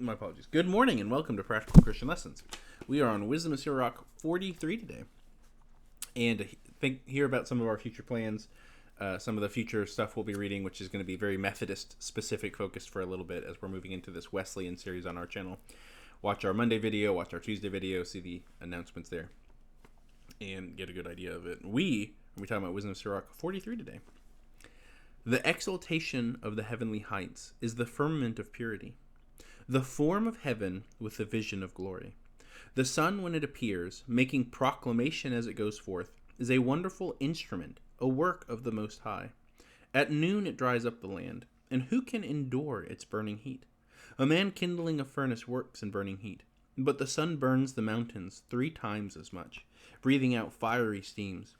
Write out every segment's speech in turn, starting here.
My apologies. Good morning and welcome to Practical Christian Lessons. We are on Wisdom of Sirach 43 today. And to hear about some of our future plans, some of the future stuff we'll be reading, which is going to be very Methodist specific focused for a little bit as we're moving into this Wesleyan series on our channel. Watch our Monday video, watch our Tuesday video, see the announcements there, and get a good idea of it. We're talking about Wisdom of Sirach 43 today. The exaltation of the heavenly heights is the firmament of purity, the form of heaven with the vision of glory. The sun, when it appears, making proclamation as it goes forth, is a wonderful instrument, a work of the Most High. At noon it dries up the land, and who can endure its burning heat? A man kindling a furnace works in burning heat, but the sun burns the mountains 3 times as much, breathing out fiery steams,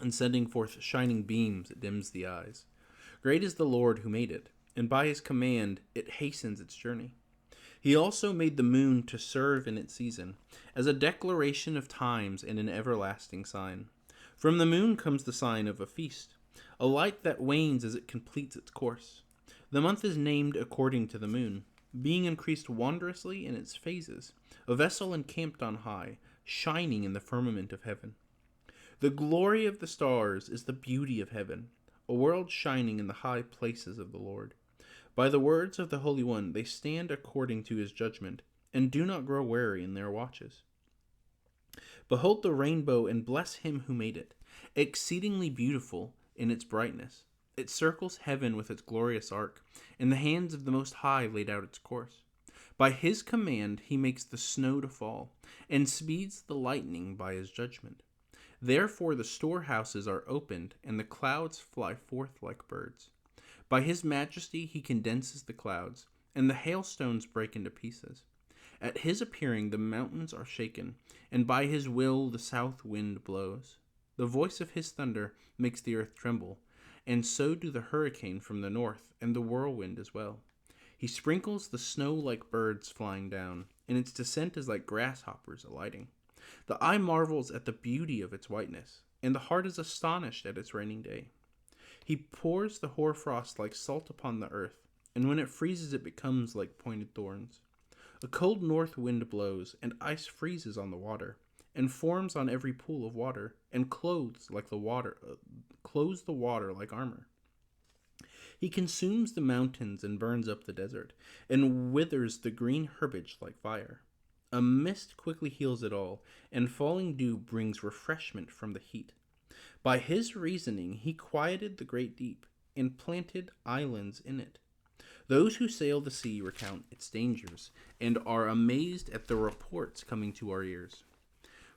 and sending forth shining beams it dims the eyes. Great is the Lord who made it, and by his command it hastens its journey. He also made the moon to serve in its season, as a declaration of times and an everlasting sign. From the moon comes the sign of a feast, a light that wanes as it completes its course. The month is named according to the moon, being increased wondrously in its phases, a vessel encamped on high, shining in the firmament of heaven. The glory of the stars is the beauty of heaven, a world shining in the high places of the Lord. By the words of the Holy One they stand according to his judgment, and do not grow weary in their watches. Behold the rainbow, and bless him who made it, exceedingly beautiful in its brightness. It circles heaven with its glorious arc, and the hands of the Most High laid out its course. By his command he makes the snow to fall, and speeds the lightning by his judgment. Therefore the storehouses are opened, and the clouds fly forth like birds. By his majesty he condenses the clouds, and the hailstones break into pieces. At his appearing the mountains are shaken, and by his will the south wind blows. The voice of his thunder makes the earth tremble, and so do the hurricane from the north, and the whirlwind as well. He sprinkles the snow like birds flying down, and its descent is like grasshoppers alighting. The eye marvels at the beauty of its whiteness, and the heart is astonished at its raining day. He pours the hoarfrost like salt upon the earth, and when it freezes it becomes like pointed thorns. A cold north wind blows, and ice freezes on the water, and forms on every pool of water, and clothes the water like armor. He consumes the mountains and burns up the desert, and withers the green herbage like fire. A mist quickly heals it all, and falling dew brings refreshment from the heat. By his reasoning he quieted the great deep, and planted islands in it. Those who sail the sea recount its dangers, and are amazed at the reports coming to our ears.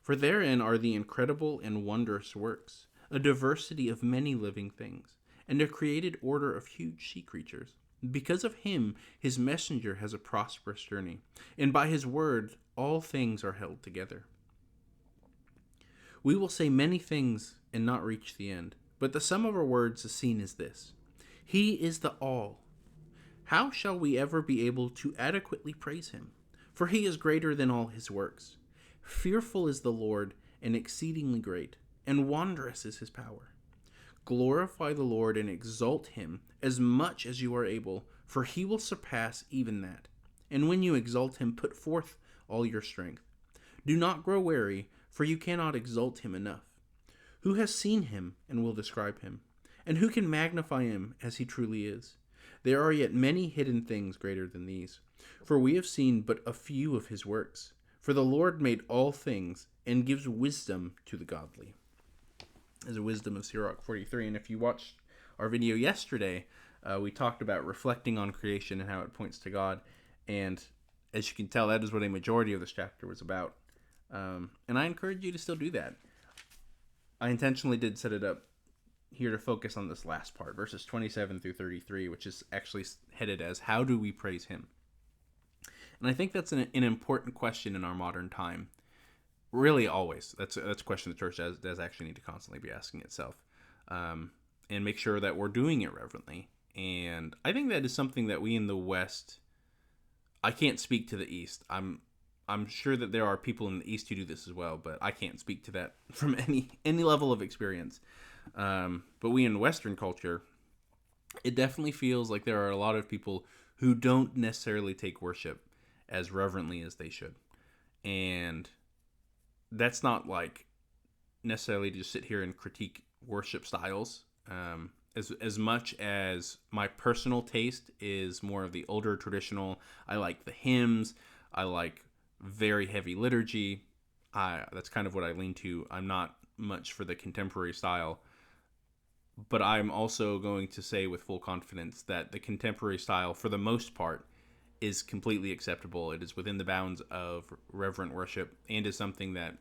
For therein are the incredible and wondrous works, a diversity of many living things, and a created order of huge sea creatures. Because of him, his messenger has a prosperous journey, and by his word all things are held together. We will say many things and not reach the end, but the sum of our words is seen as this: he is the all. How shall we ever be able to adequately praise him? For he is greater than all his works. Fearful is the Lord, and exceedingly great, and wondrous is his power. Glorify the Lord and exalt him as much as you are able, for he will surpass even that. And when you exalt him, put forth all your strength. Do not grow weary, for you cannot exalt him enough. Who has seen him and will describe him? And who can magnify him as he truly is? There are yet many hidden things greater than these, for we have seen but a few of his works. For the Lord made all things, and gives wisdom to the godly. As a Wisdom of Sirach 43, and if you watched our video yesterday, we talked about reflecting on creation and how it points to God, and as you can tell, that is what a majority of this chapter was about. And I encourage you to still do that. I intentionally did set it up here to focus on this last part, verses 27 through 33, which is actually headed as, how do we praise him? And I think that's an important question in our modern time. Really, always. That's a question the church does actually need to constantly be asking itself, and make sure that we're doing it reverently. And I think that is something that we in the West, I can't speak to the East. I'm sure that there are people in the East who do this as well, but I can't speak to that from any level of experience. But we in Western culture, it definitely feels like there are a lot of people who don't necessarily take worship as reverently as they should. And that's not like necessarily to just sit here and critique worship styles. As much as my personal taste is more of the older traditional, I like the hymns, I like very heavy liturgy. That's kind of what I lean to. I'm not much for the contemporary style, but I'm also going to say with full confidence that the contemporary style, for the most part, is completely acceptable. It is within the bounds of reverent worship and is something that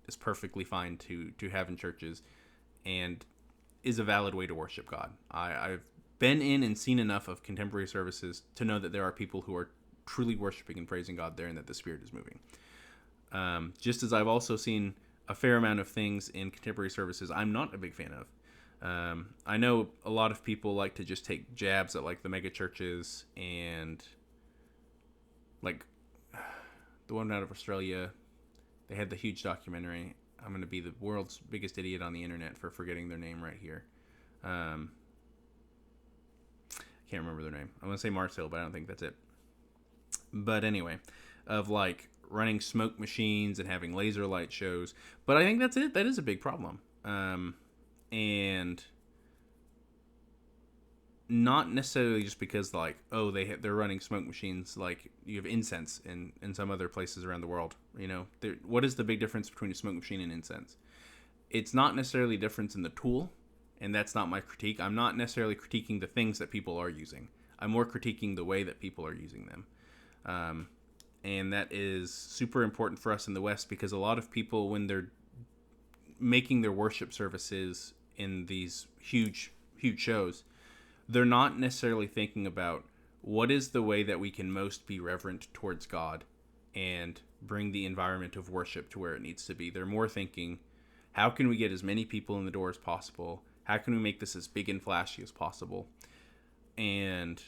is perfectly fine to have in churches and is a valid way to worship God. I've been in and seen enough of contemporary services to know that there are people who are truly worshiping and praising God there and that the Spirit is moving. Just as I've also seen a fair amount of things in contemporary services I'm not a big fan of. I know a lot of people like to just take jabs at like the mega churches and like the one out of Australia. They had the huge documentary. I'm going to be the world's biggest idiot on the internet for forgetting their name right here. I can't remember their name. I'm going to say Mars Hill, but I don't think that's it. But anyway, of like running smoke machines and having laser light shows. But I think that's it. That is a big problem. And not necessarily just because like, oh, they're running smoke machines. Like you have incense in some other places around the world. You know, what is the big difference between a smoke machine and incense? It's not necessarily a difference in the tool, and that's not my critique. I'm not necessarily critiquing the things that people are using. I'm more critiquing the way that people are using them. And that is super important for us in the West because a lot of people, when they're making their worship services in these huge shows, they're not necessarily thinking about what is the way that we can most be reverent towards God and bring the environment of worship to where it needs to be. They're more thinking, how can we get as many people in the door as possible? How can we make this as big and flashy as possible? And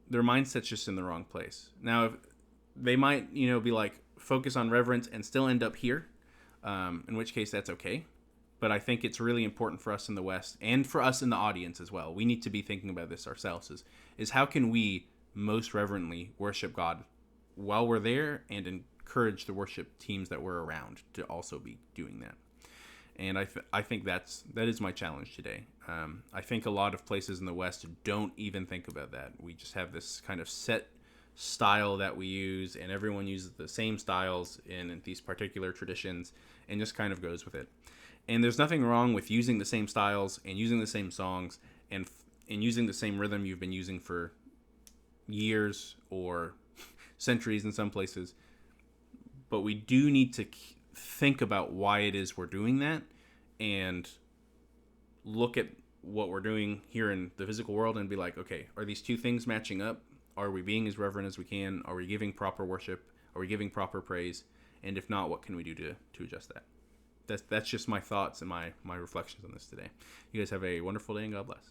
their mindset's just in the wrong place. Now, if they might, be like, focus on reverence and still end up here, in which case that's okay. But I think it's really important for us in the West and for us in the audience as well. We need to be thinking about this ourselves, is how can we most reverently worship God while we're there and encourage the worship teams that we're around to also be doing that. And I think that is my challenge today. I think a lot of places in the West don't even think about that. We just have this kind of set style that we use, and everyone uses the same styles in these particular traditions and just kind of goes with it. And there's nothing wrong with using the same styles and using the same songs and using the same rhythm you've been using for years or centuries in some places. But we do need to think about why it is we're doing that and look at what we're doing here in the physical world and be like, okay, are these two things matching up? Are we being as reverent as we can? Are we giving proper worship? Are we giving proper praise? And if not, what can we do to adjust that? That's just my thoughts and my reflections on this today. You guys have a wonderful day and God bless.